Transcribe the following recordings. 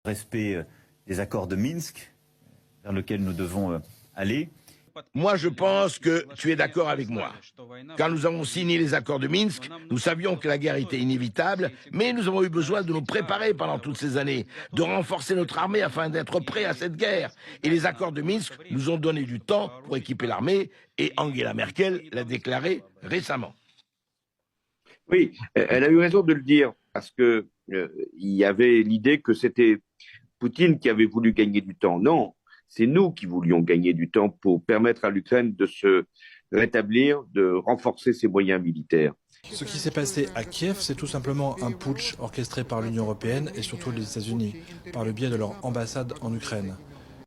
Respect des accords de Minsk, vers lequel nous devons aller. Moi, je pense que tu es d'accord avec moi. Quand nous avons signé les accords de Minsk, nous savions que la guerre était inévitable, mais nous avons eu besoin de nous préparer pendant toutes ces années, de renforcer notre armée afin d'être prêts à cette guerre. Et les accords de Minsk nous ont donné du temps pour équiper l'armée, et Angela Merkel l'a déclaré récemment. Oui, elle a eu raison de le dire, parce que il y avait l'idée que c'était Poutine qui avait voulu gagner du temps. Non, c'est nous qui voulions gagner du temps pour permettre à l'Ukraine de se rétablir, de renforcer ses moyens militaires. Ce qui s'est passé à Kiev, c'est tout simplement un putsch orchestré par l'Union européenne et surtout les États-Unis, par le biais de leur ambassade en Ukraine.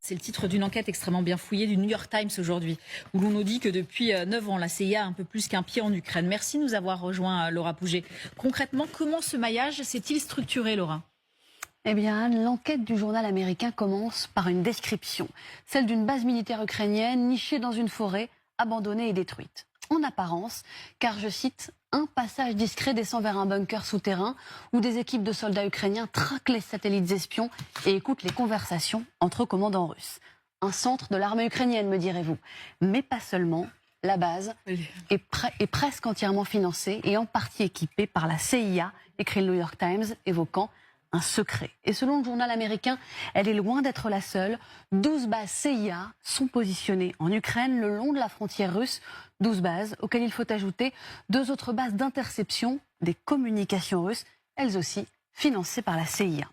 C'est le titre d'une enquête extrêmement bien fouillée du New York Times aujourd'hui, où l'on nous dit que depuis 9 ans, la CIA a un peu plus qu'un pied en Ukraine. Merci de nous avoir rejoint, Laura Pouget. Concrètement, comment ce maillage s'est-il structuré, Laura ? Eh bien, l'enquête du journal américain commence par une description, celle d'une base militaire ukrainienne nichée dans une forêt, abandonnée et détruite. En apparence, car, je cite, un passage discret descend vers un bunker souterrain où des équipes de soldats ukrainiens traquent les satellites espions et écoutent les conversations entre commandants russes. Un centre de l'armée ukrainienne, me direz-vous. Mais pas seulement. La base est presque entièrement financée et en partie équipée par la CIA, écrit le New York Times, évoquant un secret. Et selon le journal américain, elle est loin d'être la seule. 12 bases CIA sont positionnées en Ukraine, le long de la frontière russe. 12 bases auxquelles il faut ajouter 2 autres bases d'interception des communications russes, elles aussi financées par la CIA.